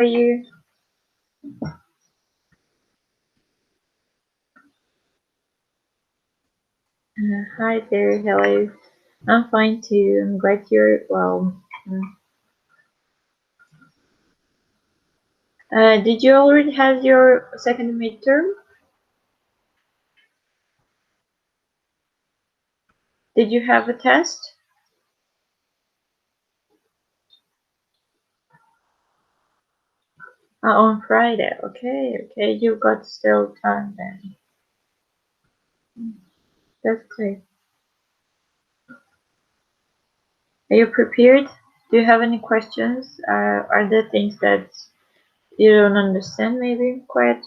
are you? Hi there, hello. I'm fine too. I'm glad you're well. Did you already have your second midterm? Did you have a test? On Friday. Okay. You got still time then. That's great. Are you prepared? Do you have any questions? Are there things that you don't understand maybe quite?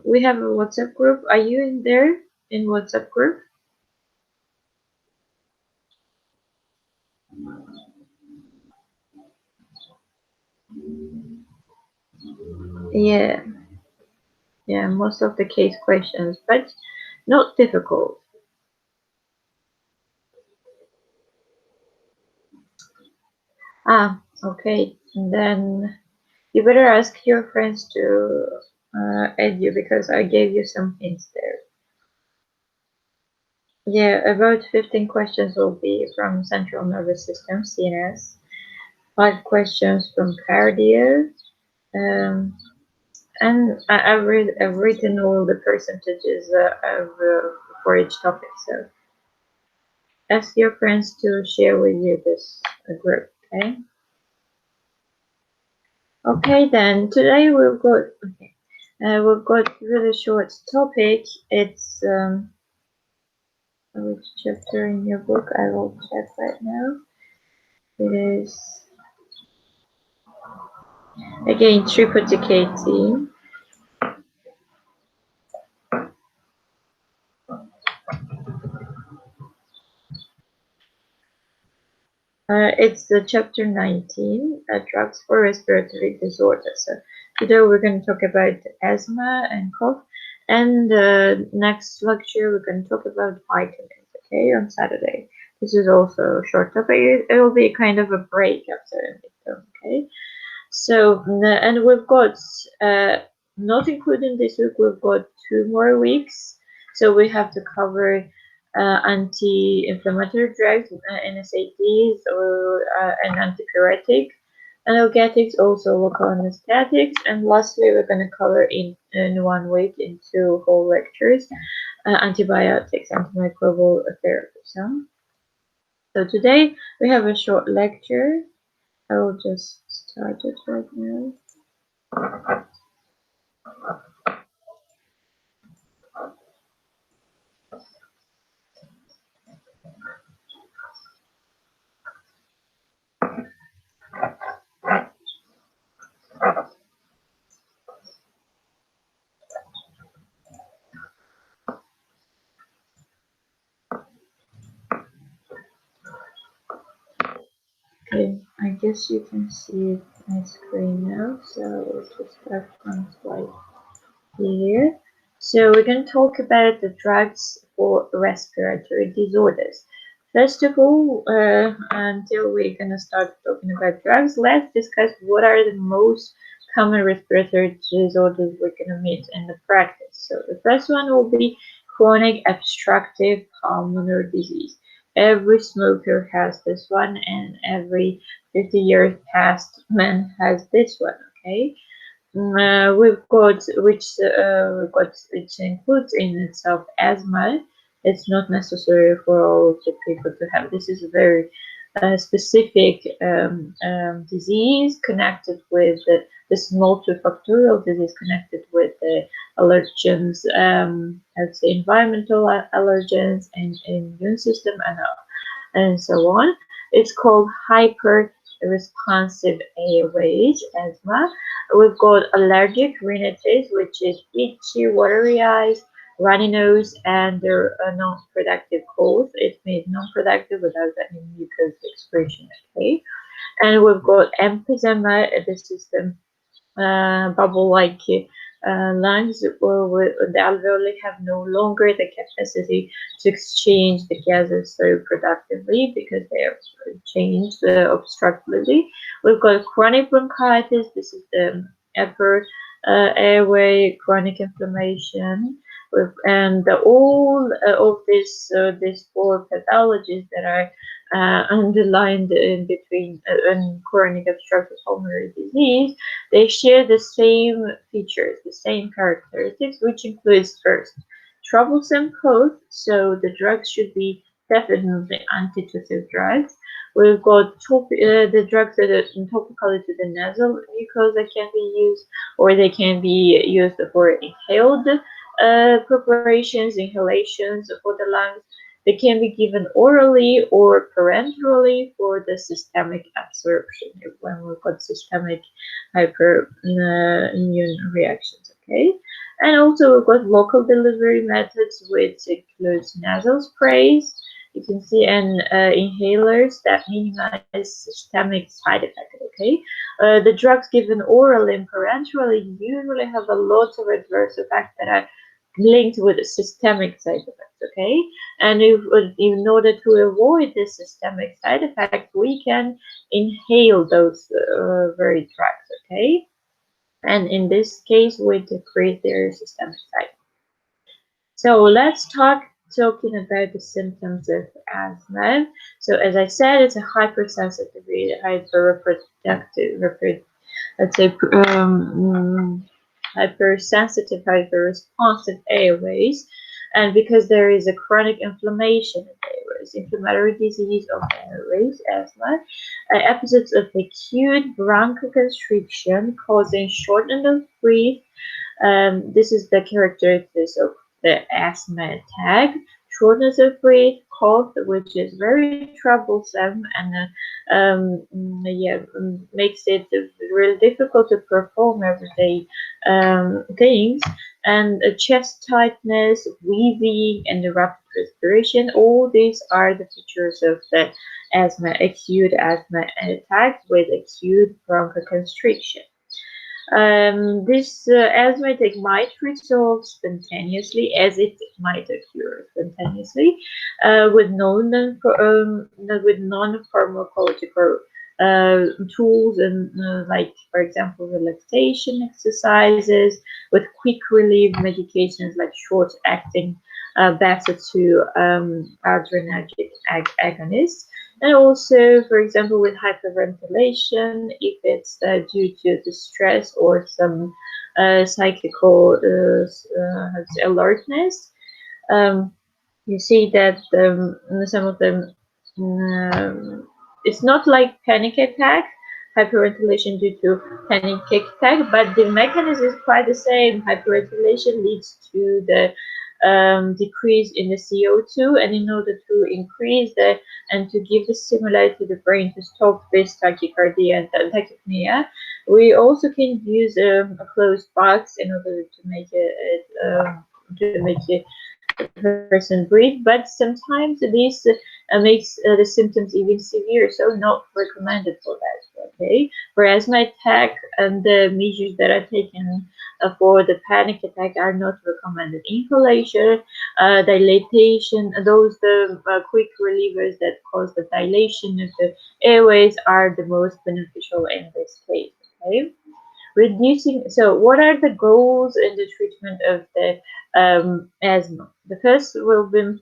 We have a WhatsApp group. Are you in there in WhatsApp group? Yeah, yeah, most of the case questions, but not difficult. Okay. And then you better ask your friends to add you because I gave you some hints there. Yeah, about 15 questions will be from central nervous system, CNS. 5 questions from cardio. Um, and I've written all the percentages for each topic. So ask your friends to share with you this group. Okay. Okay, then today we've got really short topic. It's which chapter in your book? I will check right now. It is again triplicating. It's chapter 19, drugs for respiratory disorders. So today we're going to talk about asthma and cough, and next lecture we're going to talk about vitamins. Okay, on Saturday. This is also a short topic. It will be kind of a break after the midterm. Okay, so and we've got not including this week, we've got 2 more weeks. So we have to cover anti-inflammatory drugs, NSAIDs, or and antipyretic, analgesics, also local anesthetics, and lastly we're going to cover in 1 week in 2 whole lectures, antibiotics, antimicrobial therapies. So today we have a short lecture. I will just start it right now. Okay, I guess you can see it on screen now, so we'll just start from slide here. So we're going to talk about the drugs for respiratory disorders. First of all, until we're going to start talking about drugs, let's discuss what are the most common respiratory disorders we're going to meet in the practice. So the first one will be chronic obstructive pulmonary disease. Every smoker has this one, and every 50 years past man has this one. Okay. Which includes in itself asthma. It's not necessary for all of the people to have. This is a very specific disease connected with this multifactorial disease connected with the allergens, I would say environmental allergens and immune system and so on. It's called hyper responsive airways asthma. We've got allergic rhinitis, which is itchy, watery eyes, runny nose, and they're non-productive colds. It means non-productive without any mucus excretion. Okay, and we've got emphysema. This is the bubble-like lungs, where the alveoli have no longer the capacity to exchange the gases so productively because they are changed obstructively. We've got chronic bronchitis. This is the upper airway chronic inflammation. And all of these four pathologies that are underlined in between chronic obstructive pulmonary disease, they share the same features, the same characteristics, which includes first, troublesome cough, so the drugs should be definitely antitussive drugs. We've got the drugs that are topically to the nasal mucosa can be used, or they can be used for inhaled preparations, inhalations for the lungs. They can be given orally or parenterally for the systemic absorption when we've got systemic hyperimmune reactions, okay? And also we've got local delivery methods, which includes nasal sprays, you can see, and inhalers that minimize systemic side effects, okay? The drugs given orally and parenterally usually have a lot of adverse effects that are linked with systemic side effects, okay? And in order to avoid the systemic side effects, we can inhale those very drugs, okay? And in this case, we decrease their systemic side effects. So let's talking about the symptoms of asthma. So as I said, it's a hypersensitive, hyperreproductive, let's say, hypersensitive, hyperresponsive airways, and because there is a chronic inflammation of the airways, inflammatory disease of the airways, asthma, episodes of acute bronchoconstriction causing shortness of breath. This is the characteristics of the asthma attack. Shortness of breath, cough, which is very troublesome and makes it really difficult to perform everyday things, and chest tightness, wheezing, and the rapid respiration. All these are the features of the asthma, acute asthma attack with acute bronchoconstriction. This asthmatic might resolve spontaneously, as it might occur spontaneously, with non-pharmacological tools, and like, for example, relaxation exercises, with quick relief medications like short-acting beta-2 adrenergic agonists. And also, for example, with hyperventilation, if it's due to the stress or some cyclical alertness, you see that some of them, it's not like panic attack, hyperventilation due to panic attack, but the mechanism is quite the same. Hyperventilation leads to the decrease in the CO2, and in order to increase and to give the stimuli to the brain to stop this tachycardia and tachypnea, we also can use a closed box in order to make the person breathe. But sometimes this makes the symptoms even severe, so not recommended for that, okay? For asthma attack, and the measures that are taken for the panic attack are not recommended. Inhalation, dilatation, those quick relievers that cause the dilation of the airways are the most beneficial in this case, okay? Reducing, so what are the goals in the treatment of the asthma? The first will be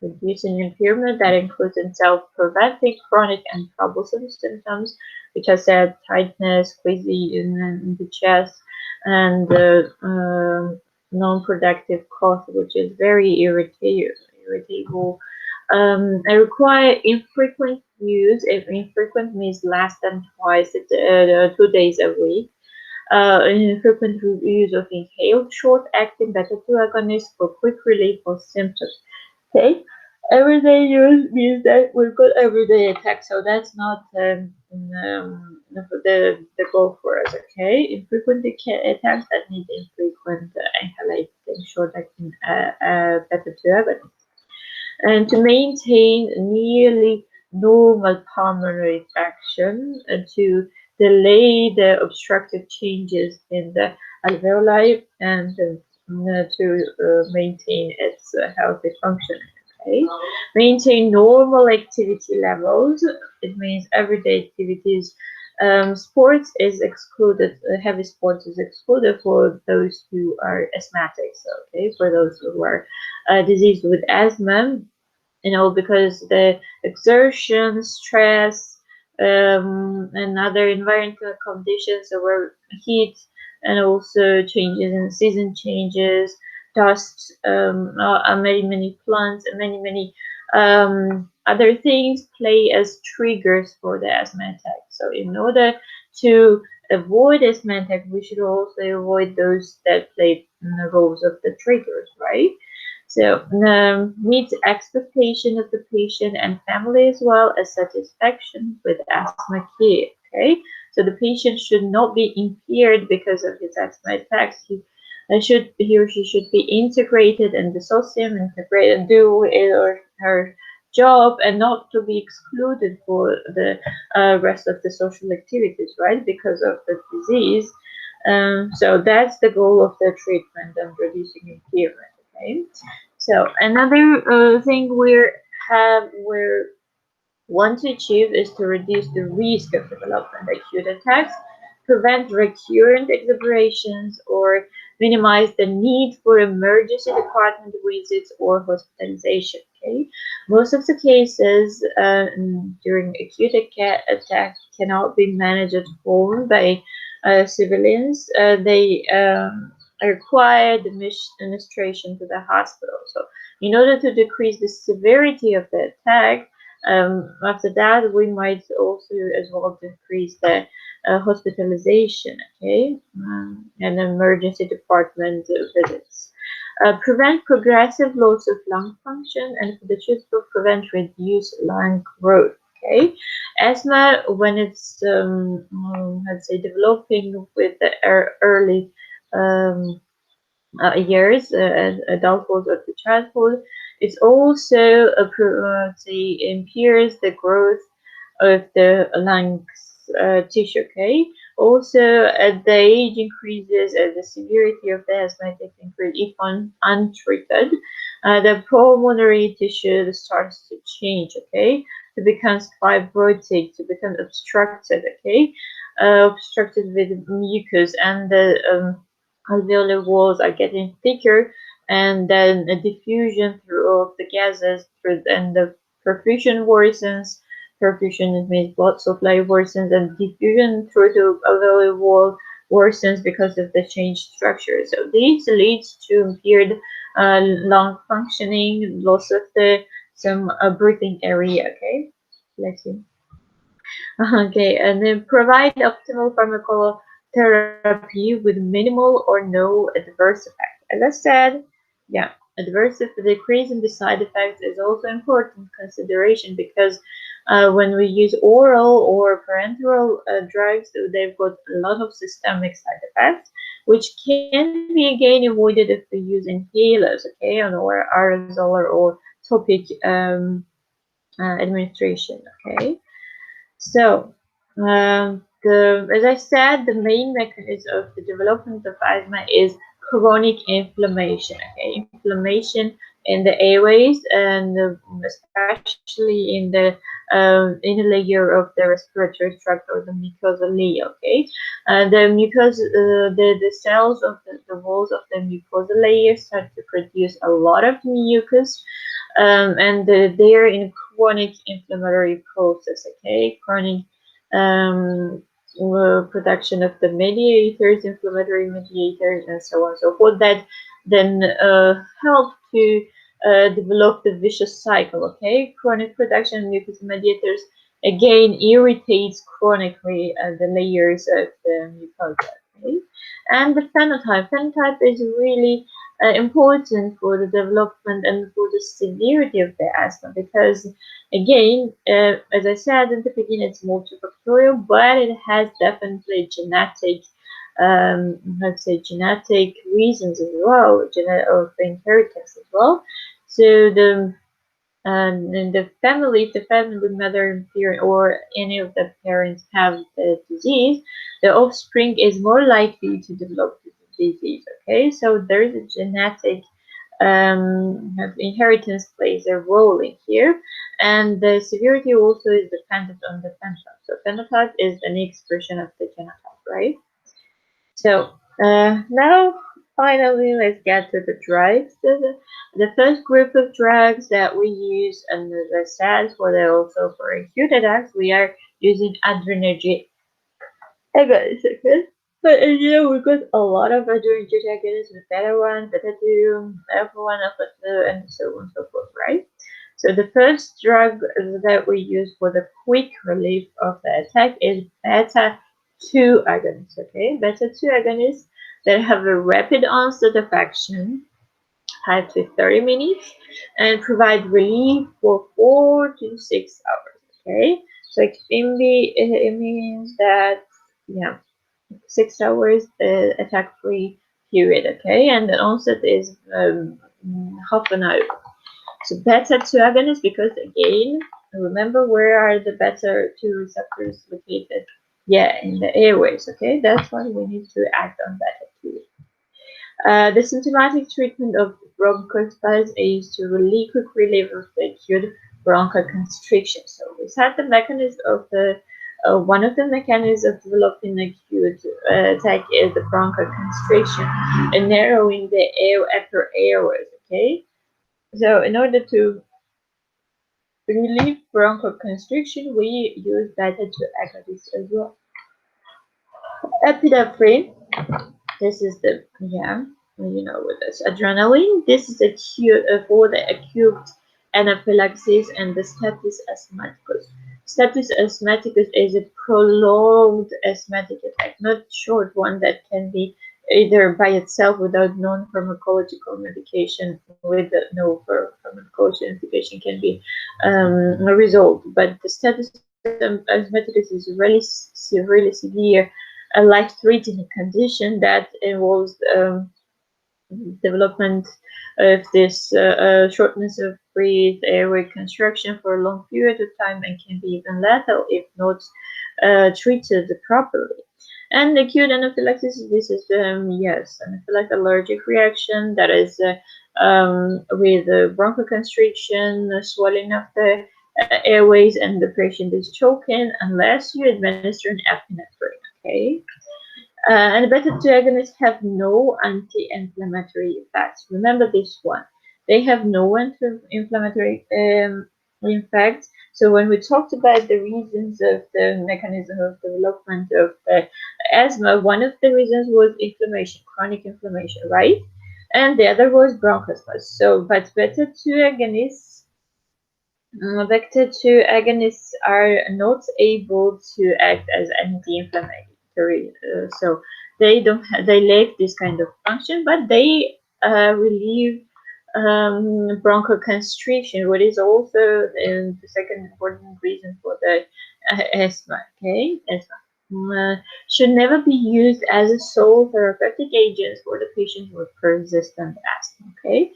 reducing impairment that includes in self-preventing chronic and troublesome symptoms, which I said, tightness, queasy in the chest, and non-productive cough, which is very irritable. I require infrequent use. If infrequent means less than twice 2 days a week. Infrequent use of inhaled short-acting beta-2 agonists for quick relief of symptoms. Okay, everyday use means that we've got everyday attack, so that's not the goal for us. Okay, infrequent attacks that need infrequent inhalating short-acting beta-2 agonists, and to maintain nearly normal pulmonary function, to delay the obstructive changes in the alveoli and to maintain its healthy function. Okay, maintain normal activity levels. It means everyday activities. Sports is excluded. Heavy sports is excluded for those who are asthmatics. Okay, for those who are diseased with asthma, because the exertion, stress, and other environmental conditions, were heat, and also changes in season changes, dust, many plants, and many other things play as triggers for the asthma attack. So in order to avoid asthma attack, we should also avoid those that play roles of the triggers, right? So meets expectation of the patient and family as well as satisfaction with asthma care. Okay, so the patient should not be impaired because of his asthma attacks. He or she should be integrated and dissociate, integrate and do it or her job, and not to be excluded for the rest of the social activities, right? Because of the disease. So that's the goal of the treatment and reducing impairment. Okay. So another thing we want to achieve is to reduce the risk of development acute attacks, prevent recurrent exacerbations, or minimize the need for emergency department visits or hospitalization. Okay, most of the cases during acute attack cannot be managed at home by civilians. They require the administration to the hospital. So, in order to decrease the severity of the attack, after that, we might also as well decrease the hospitalization, okay, and emergency department visits. Prevent progressive loss of lung function, and for the truthful, prevent reduced lung growth. Okay, asthma, when it's let's say developing with the early years, adulthood or to childhood, it also say impairs the growth of the lungs tissue. Okay. Also, as the age increases, as the severity of the asthmatic increase, if untreated, the pulmonary tissue starts to change. Okay, to become fibrotic, to become obstructed. Okay, obstructed with mucus, and the alveolar walls are getting thicker, and then a diffusion through of the gases through, and the perfusion worsens. Perfusion means blood supply worsens, and diffusion through the alveolar wall worsens because of the changed structure. So this leads to impaired lung functioning, loss of the some breathing area. Okay, let's see. Okay, and then provide optimal pharmacotherapy with minimal or no adverse effect. As I said, yeah, decrease in the side effects is also important consideration, because when we use oral or parenteral drugs, they've got a lot of systemic side effects, which can be again avoided if we use inhalers, okay, or aerosol or topic administration, okay. So, as I said, the main mechanism of the development of asthma is chronic inflammation. Okay, inflammation in the airways, and especially in the inner layer of the respiratory tract, or the mucosa layer. Okay, the mucus, the cells of the walls of the mucosa layer start to produce a lot of mucus, and they're in chronic inflammatory process. Okay, chronic production of the mediators, inflammatory mediators, and so on and so forth, that then help to develop the vicious cycle. Okay, chronic production of mucus mediators again irritates chronically the layers of the mucosa. Okay, and the phenotype is really important for the development and for the severity of the asthma, because again, as I said in the beginning, it's multifactorial, but it has definitely genetic, let's say genetic reasons as well, of inheritance as well. So And in the family, if the family mother and parent or any of the parents have the disease, the offspring is more likely to develop the disease. Okay, so there is a genetic inheritance plays a role in here, and the severity also is dependent on the phenotype. So phenotype is an expression of the genotype, right? So now finally let's get to the drugs. The first group of drugs that we use, and as I said, for the also for acute attacks, we are using adrenergic agonists. Okay? But we got a lot of adrenergic agonists, the beta one, beta two, alpha one, alpha two, and so on and so forth, right? So the first drug that we use for the quick relief of the attack is beta 2 agonists. Okay, beta 2 agonists that have a rapid onset of action, 5 to 30 minutes, and provide relief for 4 to 6 hours. Okay, so it means that, yeah, 6 hours attack free period. Okay, and the onset is half an hour. So beta 2 agonists, because again, remember where are the beta 2 receptors located? Yeah, in the airways. Okay, that's why we need to act on beta 2. The symptomatic treatment of bronchospasm is to relieve quick relief of the acute bronchoconstriction. So we said the mechanism of the one of the mechanisms of developing acute attack is the bronchoconstriction and narrowing the upper airways. Okay, so in order to relieve bronchoconstriction, we use beta-2 agonists as well. Epinephrine, this is the, yeah, with this. Adrenaline, this is acute for the acute anaphylaxis, and the status asthmaticus. Status asthmaticus is a prolonged asthmatic attack, not short one that can be either by itself without non-pharmacological medication, with no pharmacological medication can be resolved. But the status asthmaticus is really severe, a life-threatening condition that involves development of this shortness of breath, airway constriction for a long period of time, and can be even lethal if not treated properly. And acute anaphylaxis, this is yes, anaphylactic allergic reaction that is with bronchoconstriction, swelling of the airways, and the patient is choking unless you administer an epinephrine. Okay. And beta-2 agonists have no anti-inflammatory effects. Remember this one. They have no anti-inflammatory effects. So when we talked about the reasons of the mechanism of development of asthma, one of the reasons was inflammation, chronic inflammation, right? And the other was bronchospasm. So, but beta-2 agonists Vector 2 agonists are not able to act as anti-inflammatory, so they lack this kind of function, but they relieve bronchoconstriction, what is also the second important reason for the asthma. Okay, asthma. Should never be used as a sole therapeutic agent for the patient with persistent asthma. Okay,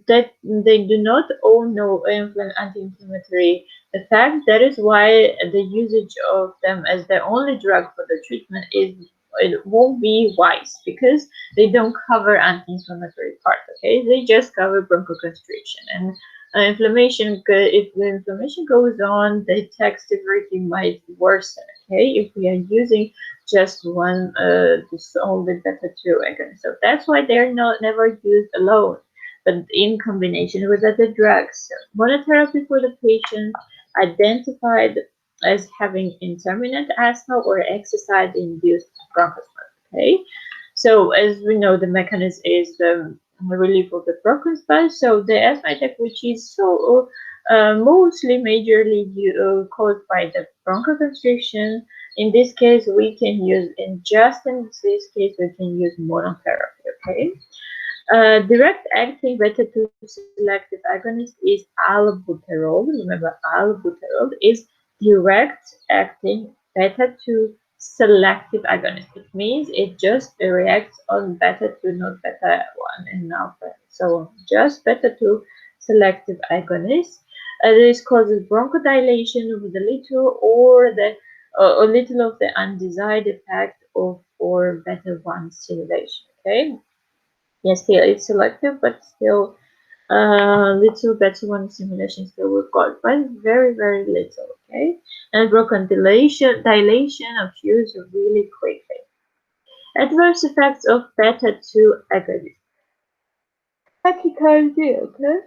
that they do not own no anti-inflammatory effect. That is why the usage of them as the only drug for the treatment it won't be wise, because they don't cover anti-inflammatory part. Okay, they just cover bronchoconstriction and inflammation. If the inflammation goes on, the attack severity might worsen. Okay, if we are using just one, this only beta-2 agonist, so that's why they're not never used alone, but in combination with other drugs. Monotherapy for the patient identified as having intermittent asthma or exercise-induced bronchospasm. Okay, so as we know, the mechanism is the relief of the bronchospasm. So the asthma attack, which is so mostly majorly caused by the bronchoconstriction. In this case, we can use, in this case, we can use monotherapy. Okay. Direct acting beta-2 selective agonist is albuterol. Remember, albuterol is direct acting beta-2 selective agonist. It means it just reacts on beta-2, not beta-1 and alpha. So just beta-2 selective agonist. This causes bronchodilation with a little or the a little of the undesired effect of or beta 1 stimulation. Okay, yes, still it's selective, but still little beta 1 stimulation still we've got, but very little. Okay, and bronchodilation occurs really quickly. Adverse effects of beta 2 agonist. Tachycardia, okay?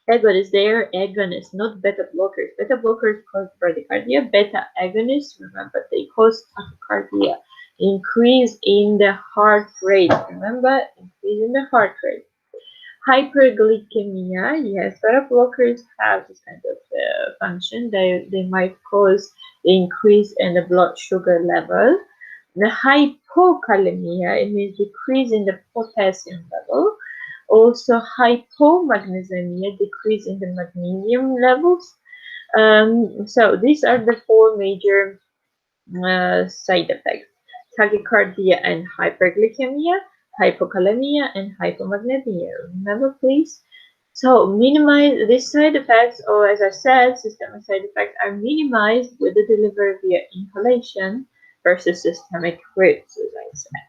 Agonists, they are agonists, not beta blockers. Beta blockers cause bradycardia. Beta agonists, remember, they cause tachycardia. Increase in the heart rate. Remember, increase in the heart rate. Hyperglycemia, yes, beta blockers have this kind of function. They might cause the increase in the blood sugar level. The hypokalemia, it means decrease in the potassium level. Also hypomagnesemia, decrease in the magnesium levels. So these are the four major side effects: tachycardia and hyperglycemia, hypokalemia, and hypomagnesemia. Remember, please. So minimize these side effects, or as I said, systemic side effects are minimized with the delivery via inhalation versus systemic routes, as I said.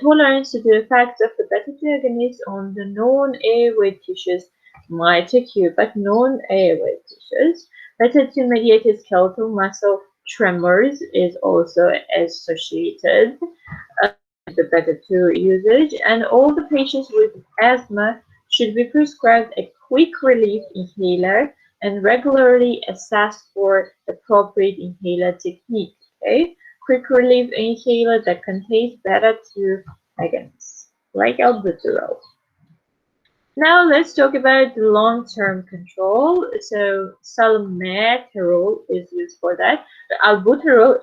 Tolerance to the effects of the beta-2 agonist on the non-airway tissues might occur, but non-airway tissues. Beta-2 mediated skeletal muscle tremors is also associated with the beta-2 usage, and all the patients with asthma should be prescribed a quick relief inhaler and regularly assessed for appropriate inhaler technique. Okay, quick relief inhaler that contains beta-2 agonists, like albuterol. Now let's talk about the long-term control. So salmeterol is used for that. The albuterol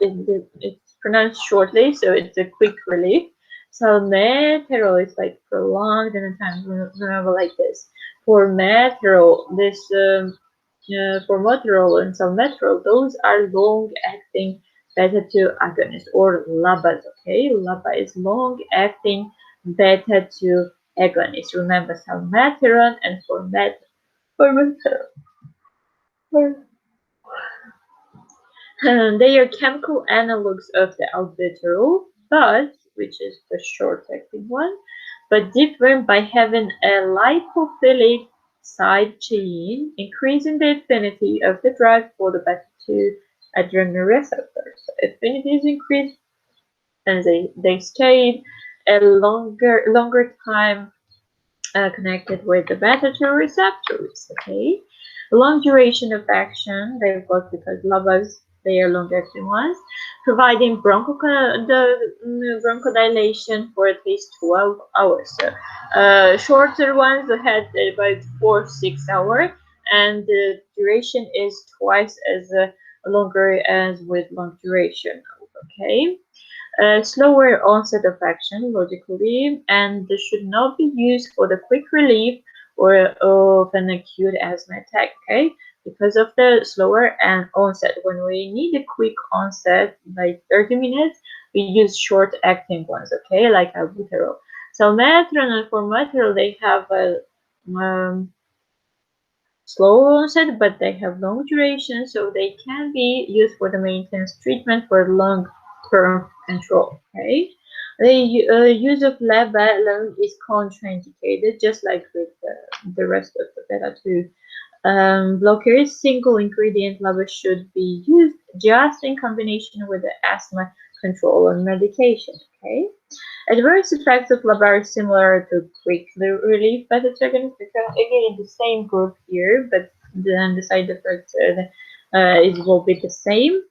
it's pronounced shortly, so it's a quick relief. Salmeterol is like prolonged and sometimes remember like this. Formoterol, formoterol and salmeterol, those are long-acting beta-2 agonists, or LABAs. Okay, LABA is long-acting beta-2 agonist. Remember salmeterol and formoterol. They are chemical analogs of the albuterol, but which is the short-acting one, but different by having a lipophilic side chain, increasing the affinity of the drug for the beta-2 adrenal receptors. So affinity is increased, and they stayed a longer time connected with the beta-2 receptors. Okay, long duration of action they've got because LABAs, they are long-acting ones, providing bronchodilation for at least 12 hours. So shorter ones had about 4-6 hours, and the duration is twice as longer as with long duration. Okay. Slower onset of action, logically, and this should not be used for the quick relief or of an acute asthma attack, okay? Because of the slower onset. When we need a quick onset, like 30 minutes, we use short-acting ones, okay? Like albuterol. Salmeterol and formoterol, they have a slow onset, but they have long duration, so they can be used for the maintenance treatment for long-term control. Okay, the use of LABA alone is contraindicated, just like with the rest of the beta-2 blockers. Single ingredient LABA should be used just in combination with the asthma control and medication. Okay. Adverse effects of LABA are similar to quick relief beta-2 agonists, because again in the same group here, but then the side effects will be the same.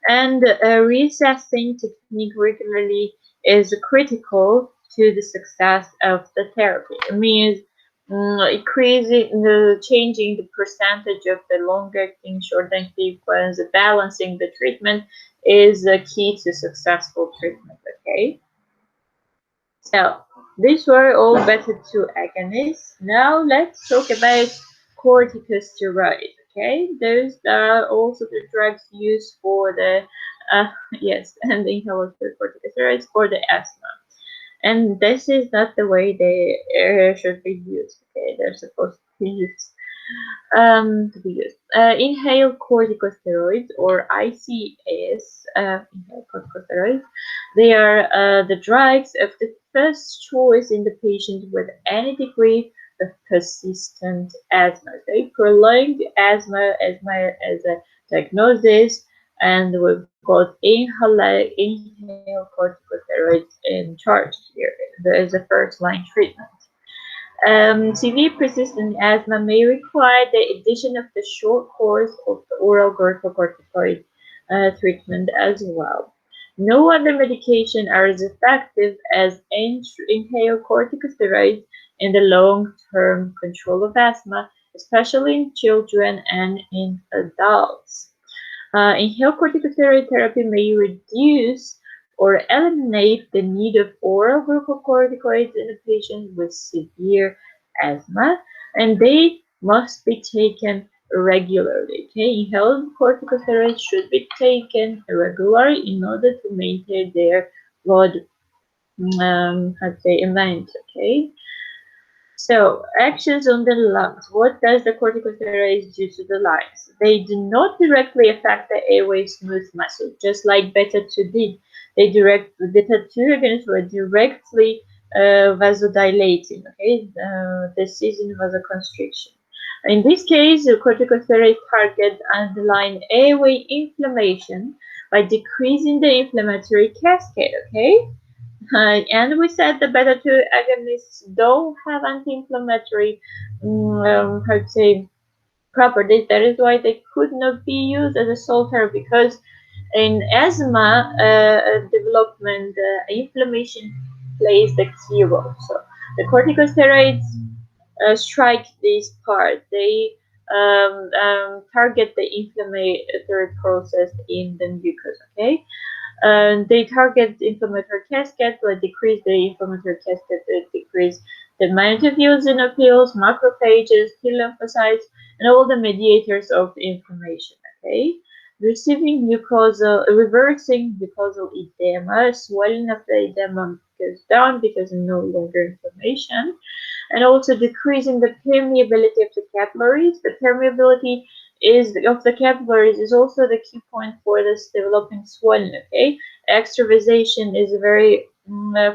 And reassessing technique regularly is critical to the success of the therapy. It means changing the percentage of the long-acting, short-acting ones, balancing the treatment is a key to successful treatment. Okay. So these were all beta-2 agonists. Now let's talk about corticosteroids. Okay, those are also the drugs used for the yes, and the inhaled corticosteroids for the asthma. And this is not the way they should be used. Okay, they're supposed use. To be used. Inhaled corticosteroids or ICS, inhaled corticosteroids. They are the drugs of the first choice in the patient with any degree of persistent asthma. Okay, prolonged asthma as a diagnosis, and we've got inhaled corticosteroids in charge here. There is a first line treatment. Severe persistent asthma may require the addition of the short course of the oral glucocorticoid treatment as well. No other medication are as effective as inhaled corticosteroids in the long-term control of asthma, especially in children and in adults. Inhaled corticosteroid therapy may reduce or eliminate the need of oral glucocorticoids in a patient with severe asthma, and they must be taken regularly. Okay, inhaled corticosteroids should be taken regularly in order to maintain their blood, I'd say, amount. Okay. So, actions on the lungs. What does the corticosteroids do to the lungs? They do not directly affect the airway smooth muscle, just like beta-2 did. Beta-2 agonists were directly vasodilating. Okay, this is in vasoconstriction. In this case, the corticosteroids target underlying airway inflammation by decreasing the inflammatory cascade. Okay. And we said the beta-2 agonists don't have anti-inflammatory, how to say, properties. That is why they could not be used as a sole therapy, because in asthma development, inflammation plays the key role. So the corticosteroids strike this part. They target the inflammatory process in the mucus. Okay. They target the inflammatory cascade, but decrease the inflammatory cascade, decrease the amount of eosinophils, macrophages, T lymphocytes, and all the mediators of inflammation. Okay, reversing mucosal edema, swelling of the edema goes down because of no longer inflammation, and also decreasing the permeability of the capillaries. The permeability of the capillaries is also the key point for this developing swelling. Okay, extravasation is very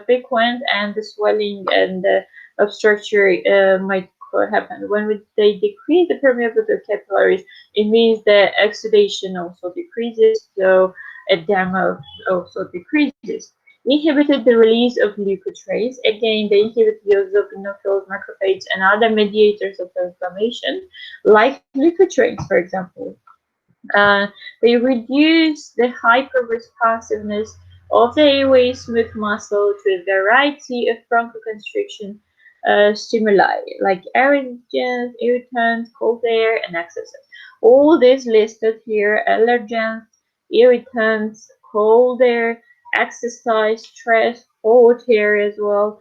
frequent, and the swelling and the obstruction might happen. When they decrease the permeability of capillaries, it means the exudation also decreases, so edema also decreases. Inhibited the release of leukotrienes. Again, they inhibit the eosinophils, macrophages, and other mediators of inflammation, like leukotrienes, for example. They reduce the hyperresponsiveness of the airway smooth muscle to a variety of bronchoconstriction stimuli, like irritants, cold air, and exercise. All this listed here: allergens, irritants, cold air, exercise, stress, hot air as well.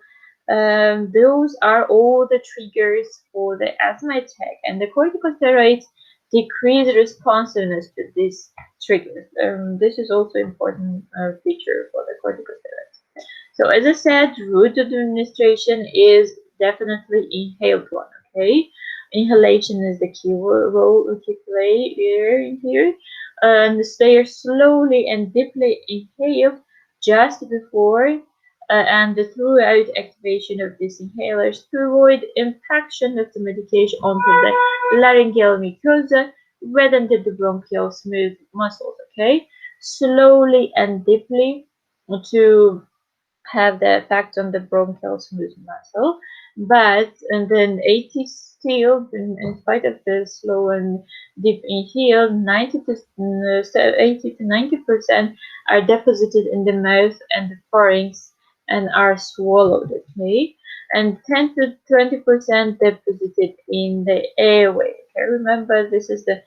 Those are all the triggers for the asthma attack, and the corticosteroids decrease responsiveness to these triggers. This is also important feature for the corticosteroids. So as I said, route of administration is definitely inhaled one. Okay, inhalation is the key role to play here. And they are slowly and deeply inhaled just before and throughout activation of these inhalers to avoid impaction of the medication onto the laryngeal mucosa rather than the bronchial smooth muscles. Okay, slowly and deeply to have the effect on the bronchial smooth muscle, but and then 80 still, in spite of the slow and deep inhale, 80 to 90% are deposited in the mouth and the pharynx and are swallowed. Okay, and 10 to 20% deposited in the airway. Okay, remember this is the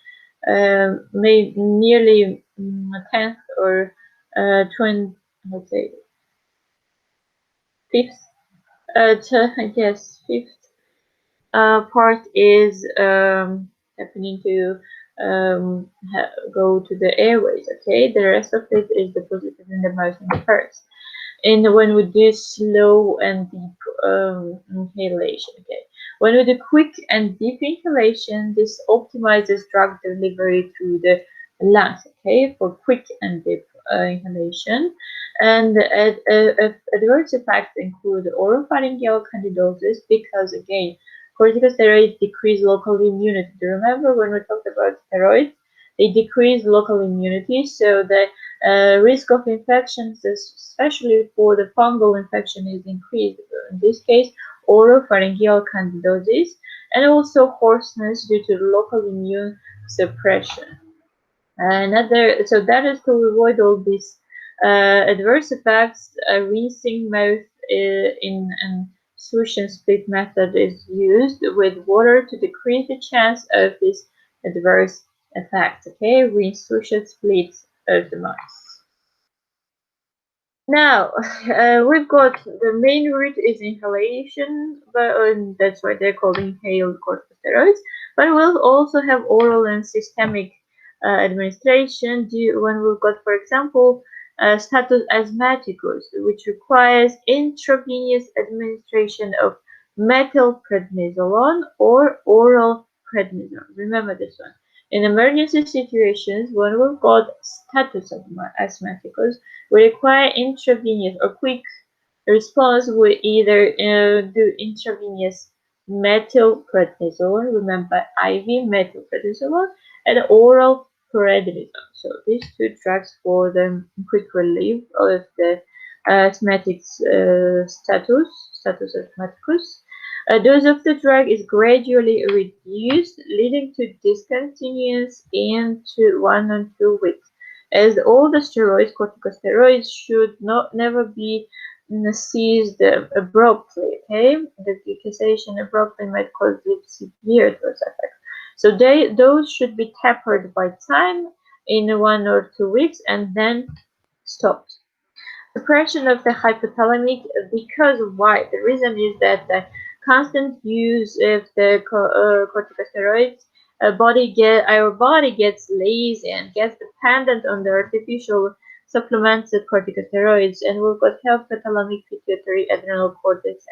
nearly 10th or 20, let's say fifth, fifth part is happening to go to the airways. Okay, the rest of it is deposited in the mouth and the purse. And when we do slow and deep inhalation, okay, When we do quick and deep inhalation, this optimizes drug delivery through the lungs, okay, for quick and deep inhalation. And adverse effects include oropharyngeal candidosis because, again, corticosteroids decrease local immunity. Do you remember when we talked about steroids? They decrease local immunity, so the risk of infections, especially for the fungal infection, is increased. In this case, oropharyngeal candidosis, and also hoarseness due to local immune suppression. So that is to avoid all these adverse effects. A rinsing mouth in an suction split method is used with water to decrease the chance of this adverse effect. Okay, rinse suction split of the mouth. Now, we've got the main route is inhalation, but that's why they're called inhaled corticosteroids. But we'll also have oral and systemic administration when we've got, for example, status asthmaticus, which requires intravenous administration of methylprednisolone or oral prednisone. Remember this one. In emergency situations, when we've got status asthmaticus, we require intravenous or quick response. We either do intravenous methylprednisolone, remember IV methylprednisolone, and oral prednisone. So these two drugs for the quick relief of the asthmatic status asthmaticus. A dose of the drug is gradually reduced, leading to discontinuance in 1 or 2 weeks. As all the steroids, corticosteroids, should never be seized abruptly. Okay, the cessation abruptly might cause severe adverse effects. So those should be tapered by time in 1 or 2 weeks and then stopped. Suppression of the hypothalamic, because why? The reason is that the constant use of the corticosteroids, our body gets lazy and gets dependent on the artificial supplemented corticosteroids, and we've got hypothalamic pituitary adrenal cortex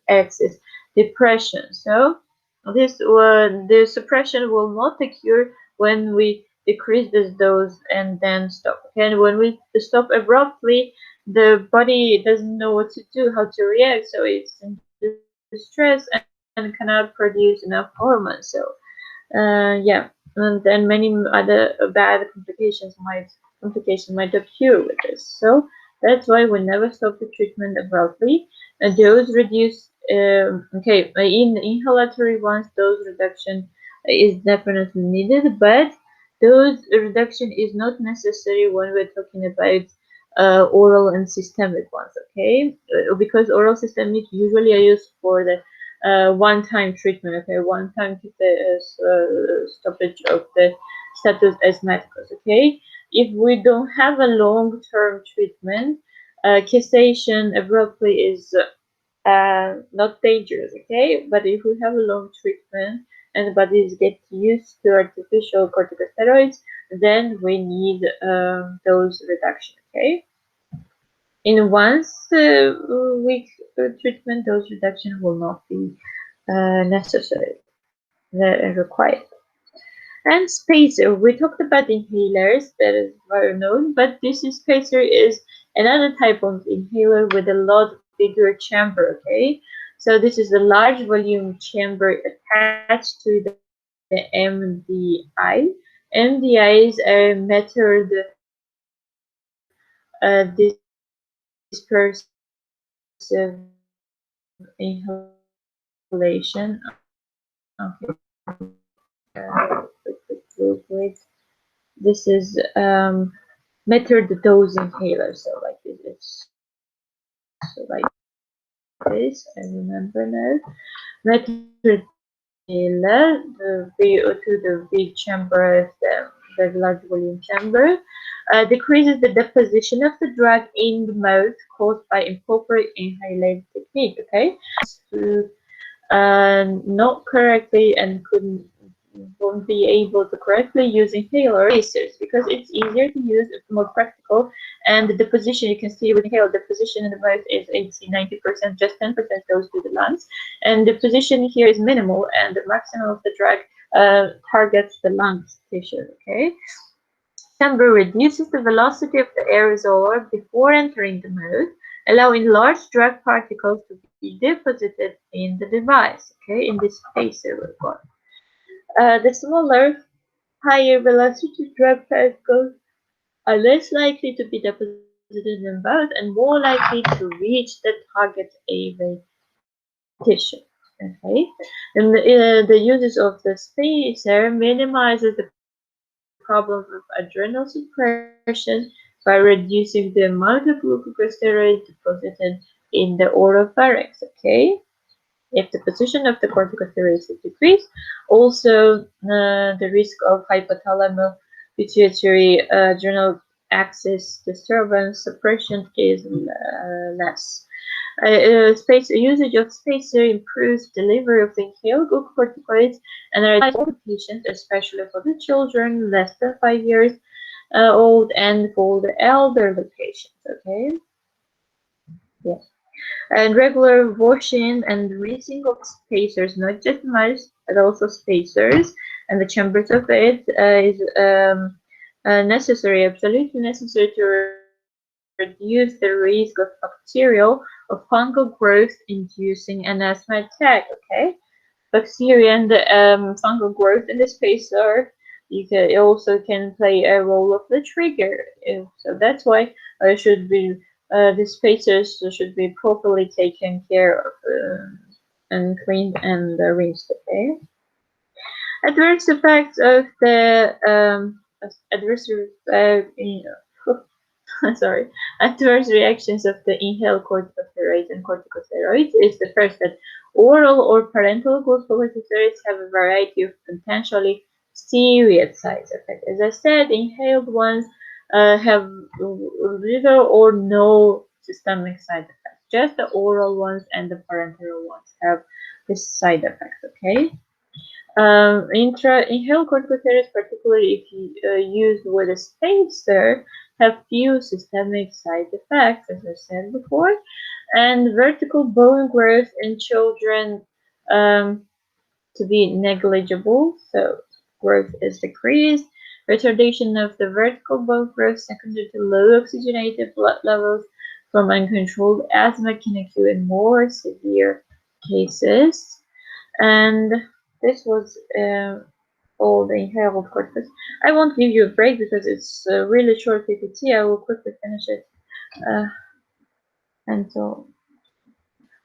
axis depression. So the suppression will not occur when we decrease this dose and then stop. And when we stop abruptly, the body doesn't know what to do, how to react, so it's in distress and cannot produce enough hormones. So yeah, and then many other bad complications might occur with this. So that's why we never stop the treatment abruptly. Dose reduce. Okay, in inhalatory ones, dose reduction is definitely needed, but dose reduction is not necessary when we're talking about oral and systemic ones. Okay, because oral systemic usually are used for the one-time treatment, okay, one-time stoppage of the status asthmaticus, okay. If we don't have a long-term treatment, cessation abruptly is not dangerous, okay. But if we have a long treatment and the bodies get used to artificial corticosteroids, then we need dose reduction, okay. In once week treatment, dose reduction will not be necessary, required. And spacer, we talked about inhalers, that is well known, but this spacer is another type of inhaler with a lot bigger chamber, okay? So this is a large volume chamber attached to the MDI. MDI is a method dispersive inhalation. Okay. This is metered dose inhaler. So like this, it's so like this. I remember now. Metered inhaler, the VO2, the big chamber of the large volume chamber, decreases the deposition of the drug in the mouth caused by improper inhalation technique. Okay, to not correctly and couldn't won't be able to correctly use inhaler spacers because it's easier to use, it's more practical, and the deposition, you can see with inhaler, the position in the mouth is 80-90%, just 10% goes to the lungs, and the position here is minimal, and the maximum of the drug targets the lungs tissue. Okay. Chamber reduces the velocity of the aerosol before entering the mouth, allowing large drug particles to be deposited in the device, okay, in this spacer we've got. The smaller, higher velocity drug particles are less likely to be deposited in the mouth and more likely to reach the target airway tissue. Okay, and the uses of the spacer minimizes the problem of adrenal suppression by reducing the amount of glucocorticosteroid deposited in the oropharynx. Okay, if the position of the corticosteroids is decreased, also the risk of hypothalamo pituitary adrenal axis disturbance suppression is less. Usage of spacer improves delivery of inhaled glucocorticoids and are advised for patients, especially for the children less than 5 years old and for the elderly patients. Okay. Yes. And regular washing and rinsing of spacers, not just mouths, but also spacers, and the chambers of it is necessary, absolutely necessary to reduce the risk of bacterial or fungal growth inducing an asthma attack. Okay, bacteria and fungal growth in the spacer, it also can play a role of the trigger. So that's why should be the spacers should be properly taken care of and cleaned and rinsed. Okay. Adverse effects of the adverse sorry, adverse reactions of the inhaled corticosteroids and corticosteroids is the first that oral or parenteral corticosteroids have a variety of potentially serious side effects. As I said, inhaled ones have little or no systemic side effects. Just the oral ones and the parenteral ones have this side effects. Okay. Inhaled corticosteroids, particularly if used with a spacer, have few systemic side effects, as I said before, and vertical bone growth in children to be negligible, so growth is decreased. Retardation of the vertical bone growth secondary to low oxygenated blood levels from uncontrolled asthma can occur in more severe cases. And this was all the inhaled corticosteroids. I won't give you a break because it's a really short PPT. I will quickly finish it. And so,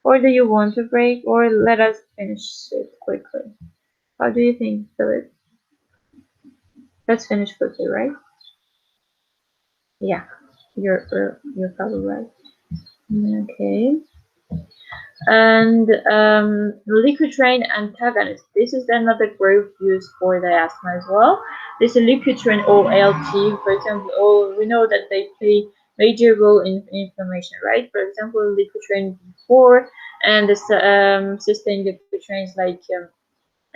or do you want a break, or let us finish it quickly? How do you think, Philip? Let's finish quickly, right? Yeah, you're probably right. Okay. And leukotriene antagonist. This is another group used for the asthma as well. This is leukotriene or LT, for example. We know that they play major role in inflammation, right? For example, leukotriene B4 and the cysteine leukotrienes like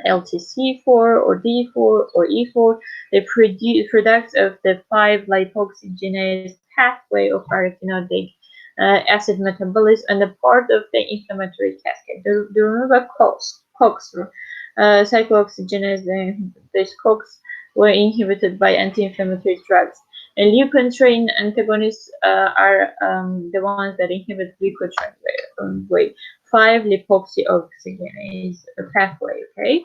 LTC4 or D4 or E4, they produce products of the 5-lipoxygenase pathway of arytenoidic acid metabolism and a part of the inflammatory cascade. Do you remember COX? Cyclooxygenase, these COX were inhibited by anti-inflammatory drugs. And leukotriene antagonists are the ones that inhibit leukotriene 5-lipoxygenase pathway. Okay.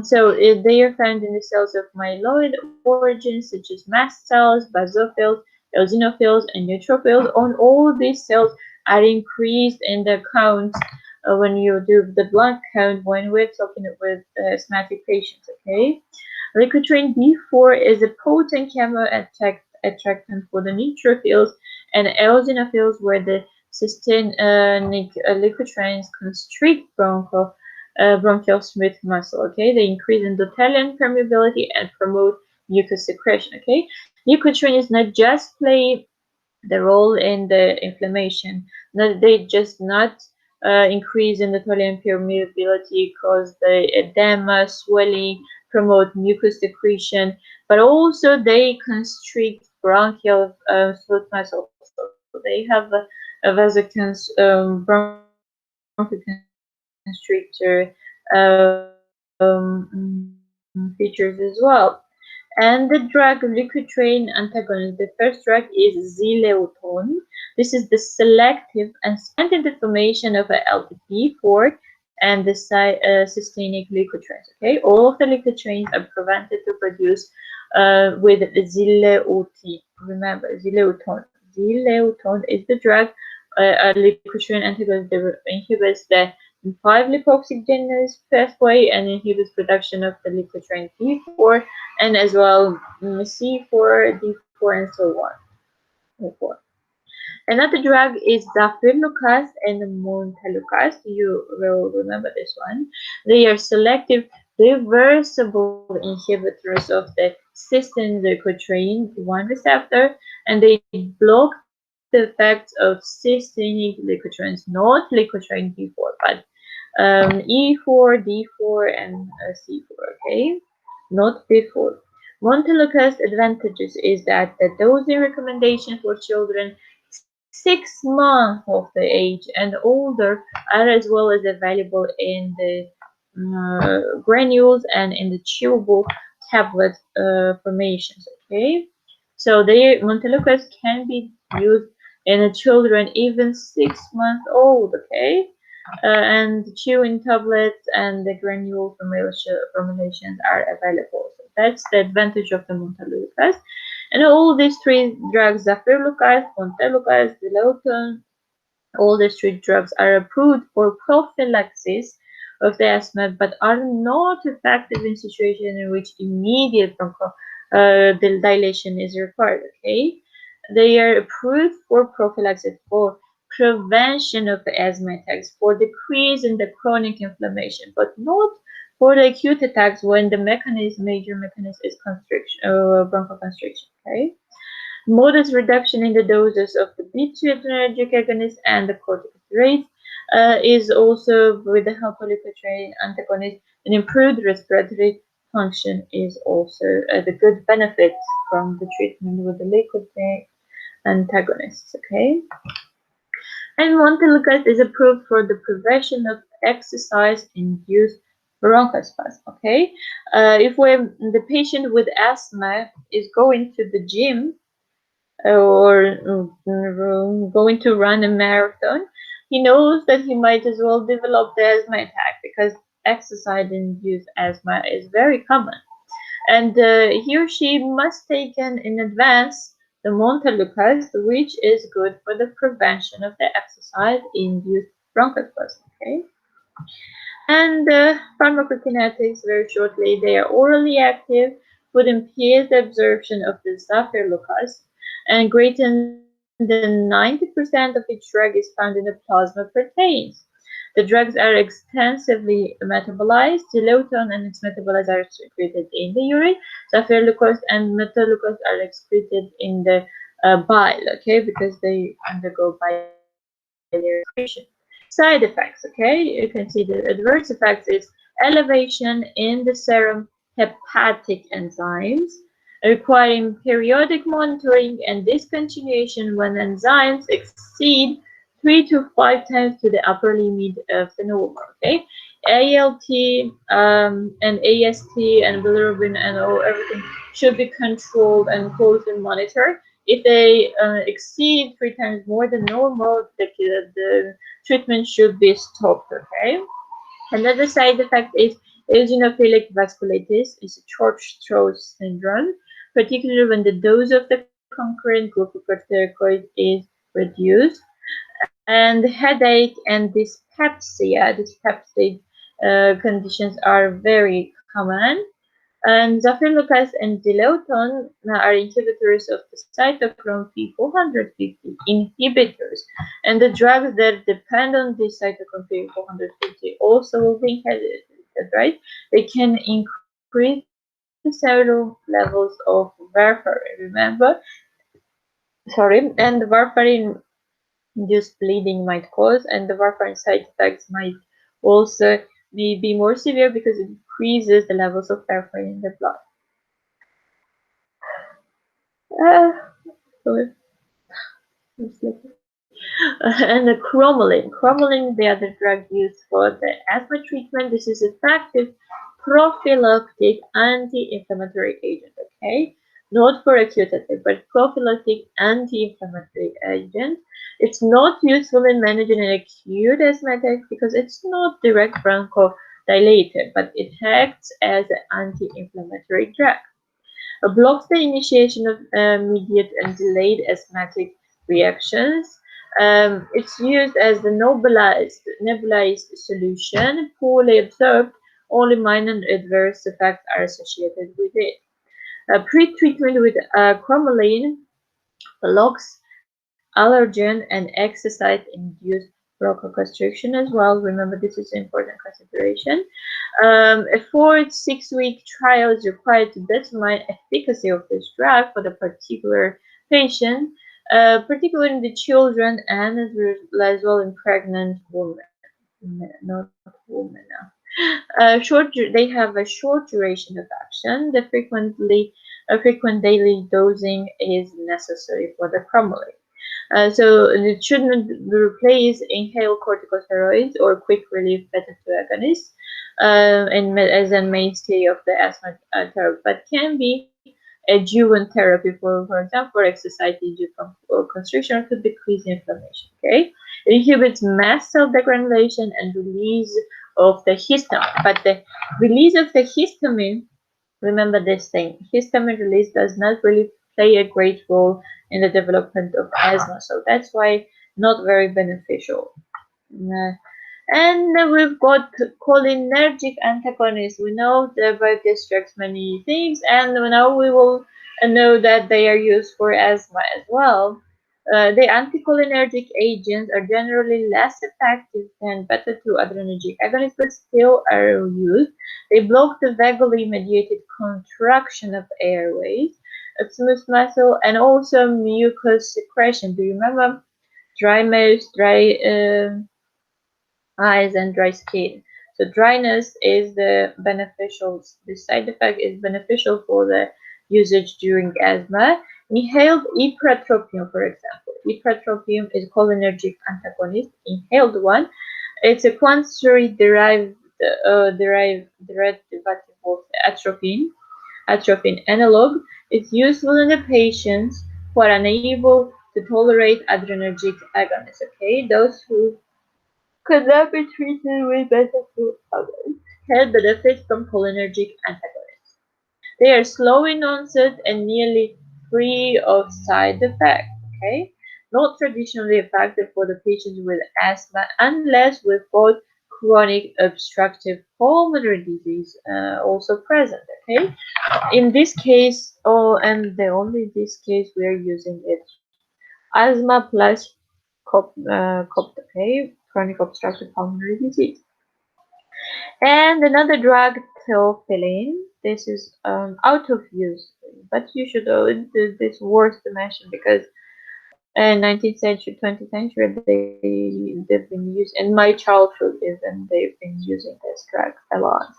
So they are found in the cells of myeloid origins such as mast cells, basophils, eosinophils, and neutrophils. On all these cells are increased in the count when you do the blood count when we're talking with asthmatic patients. Okay, leukotriene B4 is a potent chemoattractant for the neutrophils and eosinophils, where the systemic leukotrienes constrict bronchial smooth muscle. Okay, they increase endothelial permeability and promote mucus secretion. Okay, leukotriene is not just play the role in the inflammation. They just not increase in the thallium permeability, cause the edema, swelling, promote mucus secretion, but also they constrict bronchial smooth muscle. So they have a bronchoconstrictor features as well. And the drug leukotriene antagonist, the first drug is zileuton. This is the selective and preventing the formation of a LPP4 and the systemic leukotrienes. Okay, all of the leukotrienes are prevented to produce with zileuton. Remember, zileuton. Zileuton is the drug, a leukotriene antagonist that inhibits the 5-lipoxygenase pathway and inhibits production of the leukotriene P4 and as well C4, D4, and so on. Another drug is dapirlukast and montelukast. You will remember this one. They are selective reversible inhibitors of the cysteine leukotriene 1 receptor, and they block the effects of systemic leukotrienes, not leukotriene P4, but E4, D4, and C4, okay? Not B4. Montelukast advantages is that the dosing recommendation for children 6 months of the age and older are as well as available in the granules and in the chewable tablet formations, okay? So the Montelukast can be used in children even 6 months old, okay? And the chewing tablets and the granule formulations are available. So that's the advantage of the Montelukast. And all these three drugs, dapirlukast, montelukast, zileuton, all these three drugs are approved for prophylaxis of the asthma, but are not effective in situations in which immediate dilation is required. Okay, they are approved for prophylaxis, for prevention of the asthma attacks, for decrease in the chronic inflammation, but not for the acute attacks when the major mechanism is constriction, bronchoconstriction. Okay. Modest reduction in the doses of the beta-adrenergic agonist and the corticosteroids is also, with the help of leukotriene antagonist, an improved respiratory function is also the good benefit from the treatment with the leukotriene antagonists. Okay, and montelukast is approved for the prevention of exercise-induced bronchospasm. Okay, if the patient with asthma is going to the gym or going to run a marathon, he knows that he might as well develop the asthma attack because exercise-induced asthma is very common. And he or she must take in advance the montelukast, which is good for the prevention of the exercise-induced bronchospasm. Okay. And pharmacokinetics, very shortly, they are orally active, would impede the absorption of the dapirlukast, and greater than 90% of each drug is found in the plasma proteins. The drugs are extensively metabolized. Zileuton and its metabolites are secreted in the urine. Dapirlukast and montelukast are excreted in the bile, okay, because they undergo biliary excretion. Side effects, okay, you can see the adverse effects is elevation in the serum hepatic enzymes, requiring periodic monitoring and discontinuation when enzymes exceed 3 to 5 times to the upper limit of the normal. Okay, ALT and AST and bilirubin and everything should be controlled and closely monitored. If they exceed 3 times more than normal, the treatment should be stopped. Okay. Another side effect is eosinophilic vasculitis. It's a short throat syndrome, particularly when the dose of the concurrent glucocorticoid is reduced. And headache and dyspepsia, conditions are very common. And dapirlukast and zileuton are inhibitors of the cytochrome P450 inhibitors. And the drugs that depend on this cytochrome P450 also will be inhibited, right? They can increase the cellular levels of warfarin, remember? Sorry, and warfarin induced bleeding might cause, and the warfarin side effects might also be more severe because it increases the levels of warfarin in the blood. Uh, sorry. And the cromolyn. Cromolyn, the other drug used for the asthma treatment. This is effective prophylactic anti-inflammatory agent, okay? Not for acute attack, but prophylactic anti-inflammatory agent. It's not useful in managing an acute asthma attack because it's not direct bronchodilator, but it acts as an anti-inflammatory drug. Blocks the initiation of immediate and delayed asthmatic reactions. It's used as the nebulized solution, poorly absorbed, only minor adverse effects are associated with it. Pre-treatment with cromolyn blocks allergen and exercise-induced bronchoconstriction as well. Remember, this is an important consideration. A 4 to 6 week trial is required to determine efficacy of this drug for the particular patient, particularly in the children and as well in pregnant women. Not women now. They have a short duration of action. Frequent daily dosing is necessary for the cromolyn. So it shouldn't replace inhaled corticosteroids or quick relief beta-2 agonists as a mainstay of the asthma therapy, but can be adjuvant therapy for example, for exercise-induced constriction to decrease inflammation. Okay, it inhibits mast cell degranulation and release of the histamine, but the release of the histamine, remember this thing, histamine release does not really play a great role in the development of asthma, so that's why not very beneficial. And we've got cholinergic antagonists. We know the drug distracts many things, and now we will know that they are used for asthma as well. The anticholinergic agents are generally less effective than beta-2 adrenergic agonists, but still are used. They block the vagally mediated contraction of airways, of smooth muscle, and also mucus secretion. Do you remember dry mouth, dry eyes, and dry skin? So dryness is the side effect is beneficial for the usage during asthma. Inhaled ipratropium, for example. Ipratropium is cholinergic antagonist, inhaled one. It's a quantitative derivative of atropine analog. Is useful in the patients who are unable to tolerate adrenergic agonists. Okay, those who could not be treated with beta-2 agonists can benefit from cholinergic antagonists. They are slow in onset and nearly free of side effects. Okay, not traditionally effective for the patients with asthma unless with both chronic obstructive pulmonary disease also present. Okay, in this case, and the only this case we are using it asthma plus okay, chronic obstructive pulmonary disease. And another drug, theophylline. This is out of use, but you should know this worth to mention because in 19th century, 20th century, they've been used in my childhood even they've been using this drug a lot.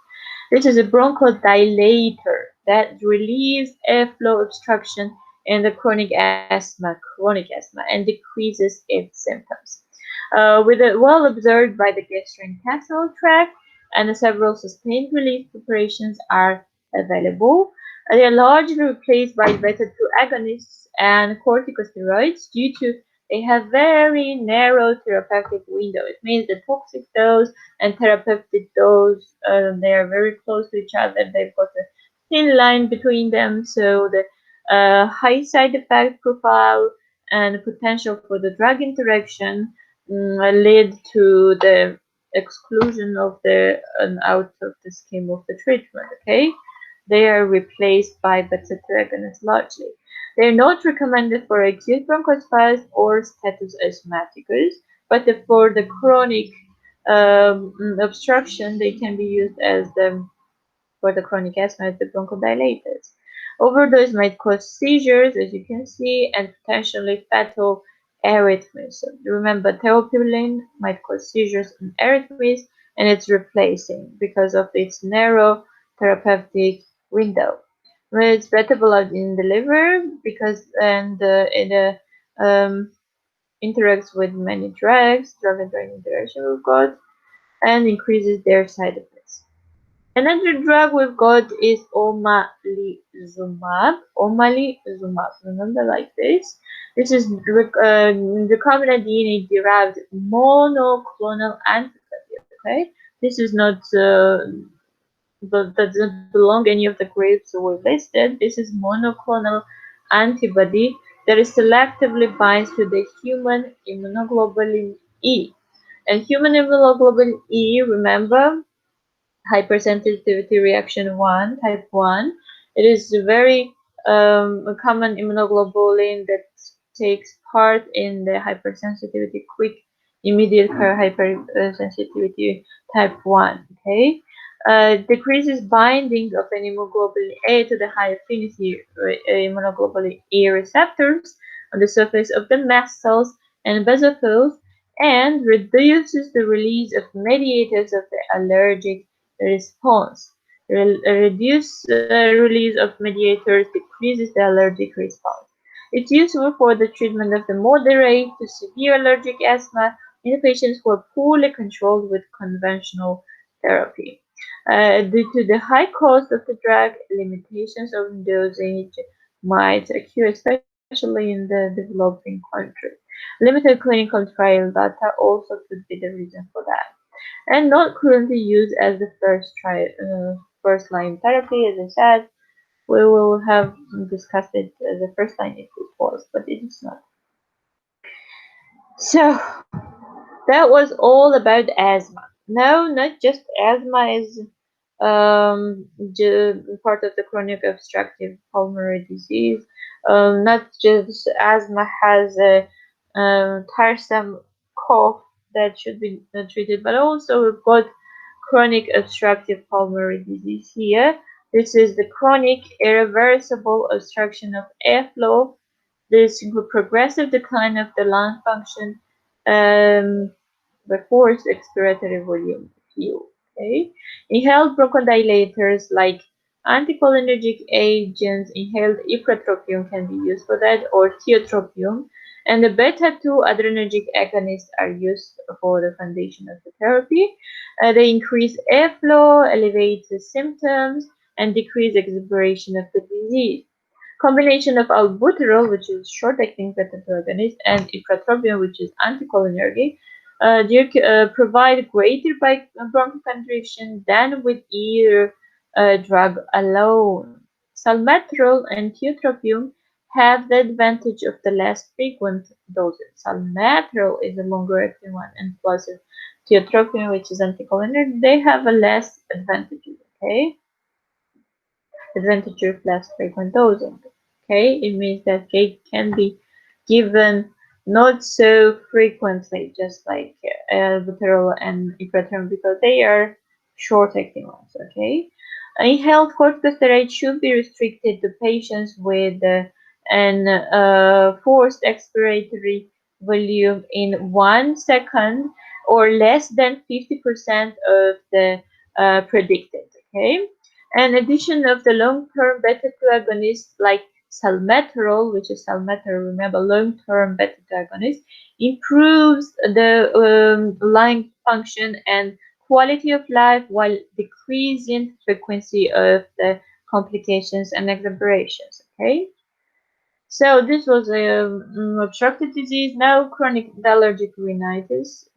This is a bronchodilator that relieves airflow obstruction in the chronic asthma, and decreases its symptoms. Well observed by the gastrointestinal tract, and several sustained release preparations are available. They are largely replaced by beta-2 agonists and corticosteroids due to they have very narrow therapeutic window. It means the toxic dose and therapeutic dose, they are very close to each other. They've got a thin line between them, so the high side effect profile and potential for the drug interaction lead to the exclusion of the out of the scheme of the treatment. Okay, they are replaced by beta-2 agonists largely. They are not recommended for acute bronchospasm or status asthmaticus, but for the chronic obstruction, they can be used as for the chronic asthma as the bronchodilators. Overdose might cause seizures, as you can see, and potentially fatal arrhythmias. So remember, theophylline might cause seizures and arrhythmias, and it's replacing because of its narrow therapeutic window. Well, it's metabolized in the liver because it interacts with many drugs, drug-drug interaction we've got, and increases their side effects. Another drug we've got is omalizumab. Omalizumab, remember like this. This is recombinant DNA-derived monoclonal antibody. Okay, this is not does not belong any of the groups we listed. This is monoclonal antibody that is selectively binds to the human immunoglobulin E. And human immunoglobulin E, remember, hypersensitivity reaction 1, type 1. It is a very common immunoglobulin that takes part in the hypersensitivity, quick, immediate hypersensitivity type 1. Okay, decreases binding of an immunoglobulin A to the high affinity immunoglobulin E receptors on the surface of the mast cells and basophils, and reduces the release of mediators of the allergic response. Reduced release of mediators decreases the allergic response. It's useful for the treatment of the moderate to severe allergic asthma in patients who are poorly controlled with conventional therapy. Due to the high cost of the drug, limitations of dosage might occur, especially in the developing countries. Limited clinical trial data also could be the reason for that, and not currently used as the first line therapy. As I said, we will have discussed it as the first line if it was, but it is not. So that was all about asthma. No, not just asthma is part of the chronic obstructive pulmonary disease. Not just asthma has a tiresome cough that should be treated, but also we've got chronic obstructive pulmonary disease here. This is the chronic irreversible obstruction of airflow. This progressive decline of the lung function by forced expiratory volume Q. Okay. Inhaled bronchodilators like anticholinergic agents, inhaled ipratropium can be used for that, or tiotropium. And the beta-2 adrenergic agonists are used for the foundation of the therapy. They increase airflow, elevate the symptoms, and decrease exacerbation of the disease. Combination of albuterol, which is short-acting beta-2 agonist, and ipratropium, which is anticholinergic, provide greater bronchoconstriction than with either drug alone. Salmeterol and tiotropium have the advantage of the less frequent doses. Salmeterol is a longer acting one, and plus tiotropium, which is anticholinergic, they have a less advantages. Okay, advantage of less frequent dosing. Okay, it means that they can be given not so frequently, just like albuterol and ipratropium, because they are short-acting ones. Okay, inhaled corticosteroids should be restricted to patients with an forced expiratory volume in 1 second or less than 50% of the predicted. Okay. And addition of the long-term beta-2 agonists like salmeterol, which is salmeterol, remember, long-term beta-2 agonist, improves the lung function and quality of life while decreasing frequency of the complications and exacerbations. Okay. So this was a obstructive disease. Now chronic allergic rhinitis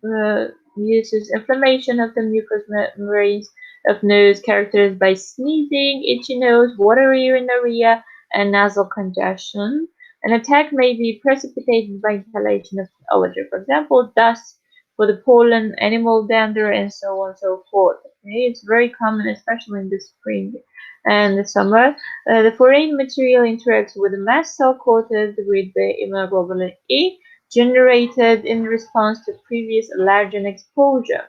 uses inflammation of the mucous membranes of nose characterized by sneezing, itchy nose, watery urinaria, and nasal congestion. An attack may be precipitated by inhalation of allergen, for example, dust for the pollen, animal dander, and so on and so forth. Okay? It's very common, especially in the spring and the summer. The foreign material interacts with the mast cell coated with the immunoglobulin E generated in response to previous allergen exposure.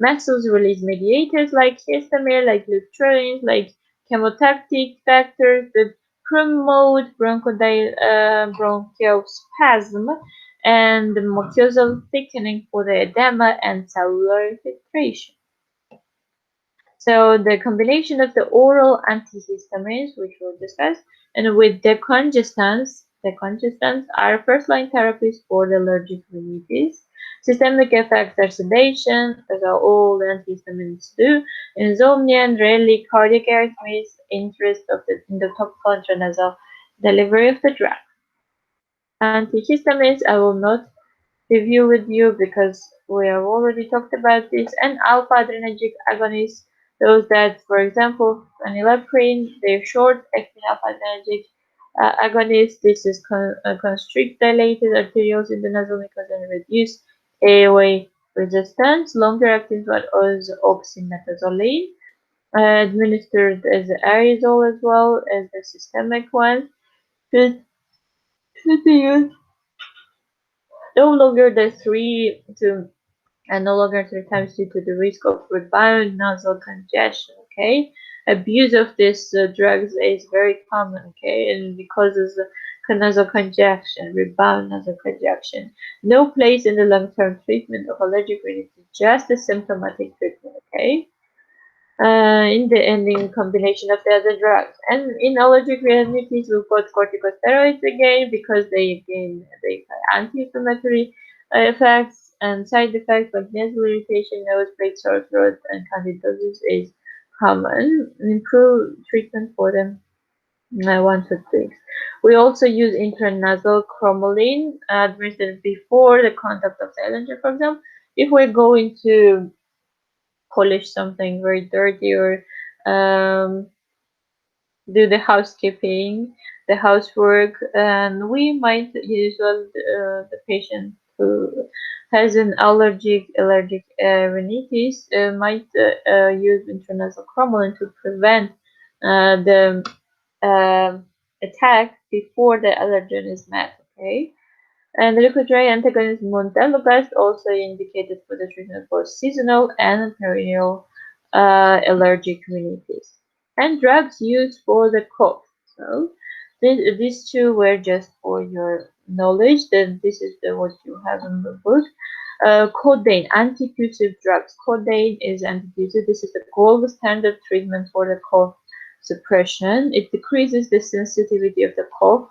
Mast cells release mediators like histamine, like leukotrienes, like chemotactic factors that promote bronchospasm and the mucosal thickening for the edema and cellular infiltration. So the combination of the oral antihistamines, which we'll discuss, and with decongestants are first-line therapies for the allergic rhinitis. Systemic effects are sedation, as all antihistamines do, insomnia, and rarely cardiac arrhythmias, interest of in the topical intranasal delivery of the drug. Antihistamines, I will not review with you because we have already talked about this, and alpha-adrenergic agonists, those that, for example, phenylephrine, they're short-acting alpha-adrenergic agonists. This is constrict dilated arterioles in the nasal mucosa and reduce airway resistance. Longer-acting one is oxymetazoline, administered as aerosol as well as the systemic one. Should be used no longer than 3 to and no longer 3 times due to the risk of rebound nasal congestion. Okay, abuse of these drugs is very common. Okay, and it causes nasal congestion, rebound nasal congestion. No place in the long-term treatment of allergic rhinitis, just a symptomatic treatment. Okay. In the ending combination of the other drugs. And in allergic rhinitis, we've got corticosteroids again because they have anti-inflammatory effects and side effects like nasal irritation, nose bleed, sore throat, and candidiasis is common. Improve treatment for them. I want to think. We also use intranasal cromolyn administered before the contact of the allergen. For example, if we're going to polish something very dirty or um, do the housekeeping, the housework, and we might use the patient who has an allergic rhinitis might use intranasal cromolyn to prevent the attack before the allergen is met. Okay. And liquid-dry antagonist montelukast also indicated for the treatment of both seasonal and perennial allergic rhinitis. And drugs used for the cough. So these two were just for your knowledge. Then this is what you have in the book. Codeine, antitussive drugs. Codeine is antitussive. This is the gold standard treatment for the cough suppression. It decreases the sensitivity of the cough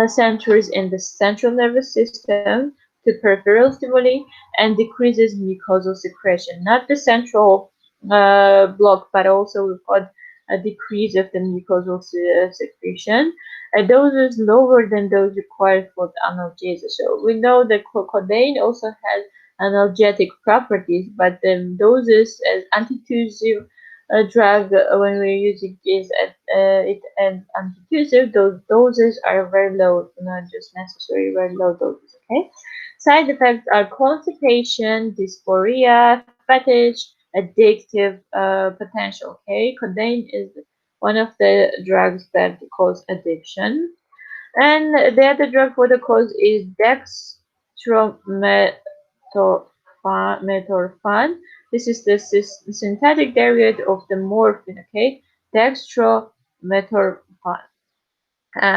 centers in the central nervous system to peripheral stimuli and decreases mucosal secretion. Not the central block, but also we've got a decrease of the mucosal secretion. A dose is lower than those required for the analgesia. So we know that codeine also has analgesic properties, but the doses as antitussive drug when we're using is it and antitussive, those doses are very low, not just necessary very low doses. Okay, side effects are constipation, dysphoria, fatigue, addictive potential. Okay, codeine is one of the drugs that cause addiction, and the other drug for the cause is dextromethorphan. This is the synthetic derivative of the morphine. Okay, dextromethorphan.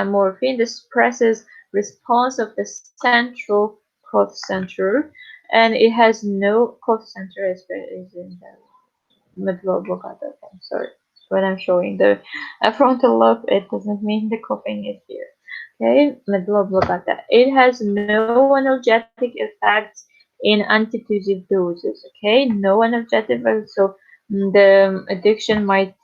Morphine suppresses response of the central cough center, and it has no cough center as is in the medulla oblongata. Okay, sorry, when I'm showing the frontal lobe, it doesn't mean the coughing is here. Okay, medulla oblongata. It has no analgesic effects in antitussive doses. Okay, no analgesic effects, so the addiction might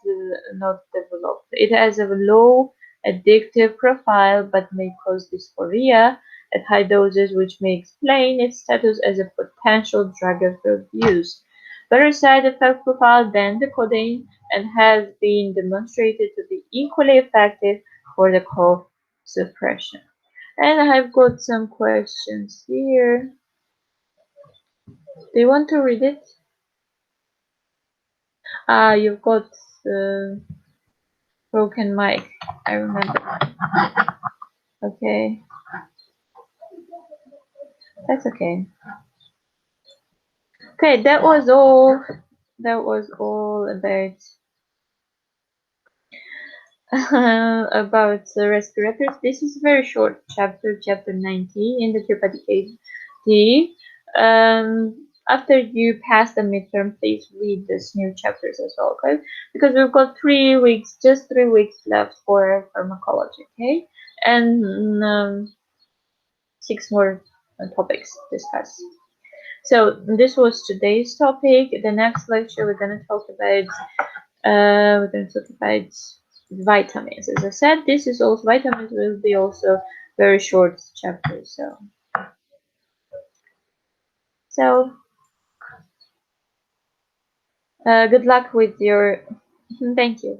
not develop. It has a low addictive profile but may cause dysphoria at high doses, which may explain its status as a potential drug of abuse. Better side effect profile than the codeine and has been demonstrated to be equally effective for the cough suppression. And I've got some questions here. Do you want to read it? You've got broken mic. I remember. Okay, that's okay. Okay, that was all. That was all about about the respirators. This is a very short chapter, chapter 19 in the therapeutic age D. After you pass the midterm, please read these new chapters as well, okay? Because we've got 3 weeks, just 3 weeks left for pharmacology, okay? And 6 more topics discussed. So this was today's topic. The next lecture we're going to talk about vitamins. As I said, this is also vitamins will be also very short chapters. So good luck with your. Thank you.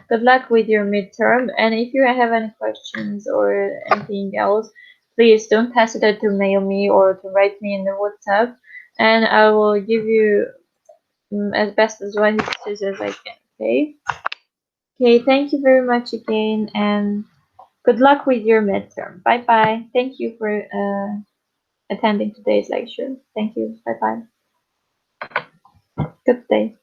Good luck with your midterm. And if you have any questions or anything else, please don't hesitate to mail me or to write me in the WhatsApp, and I will give you as best as answers as I can. Okay. Okay. Thank you very much again, and good luck with your midterm. Bye bye. Thank you for attending today's lecture. Thank you. Bye bye. Good day.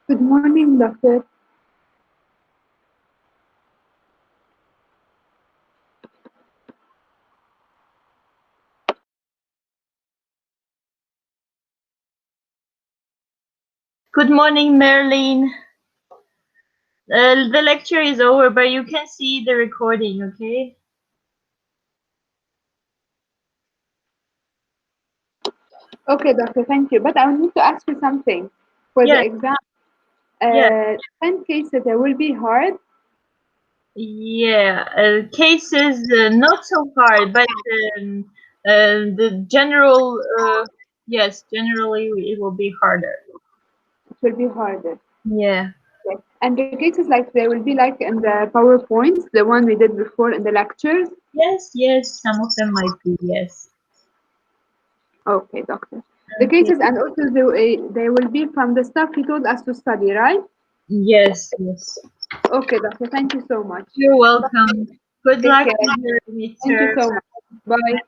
Good morning, doctor. Good morning, Merlin. The lecture is over, but you can see the recording, okay? Okay, doctor, thank you. But I need to ask you something. For the Yeah, exam, yeah, 10 cases, it will be hard. yeah. Cases not so hard, but the general, yes, generally it will be harder. It will be harder. Yeah. Okay. And the cases, like, they will be like in the PowerPoints, the one we did before in the lectures. Yes, yes. Some of them might be, yes. Okay, doctor. The Okay. cases, and also they will be from the stuff he told us to study, right? Yes, yes. Okay, doctor, thank you so much. You're welcome. Good Take luck care. with your Thank you midterm. so much. Bye.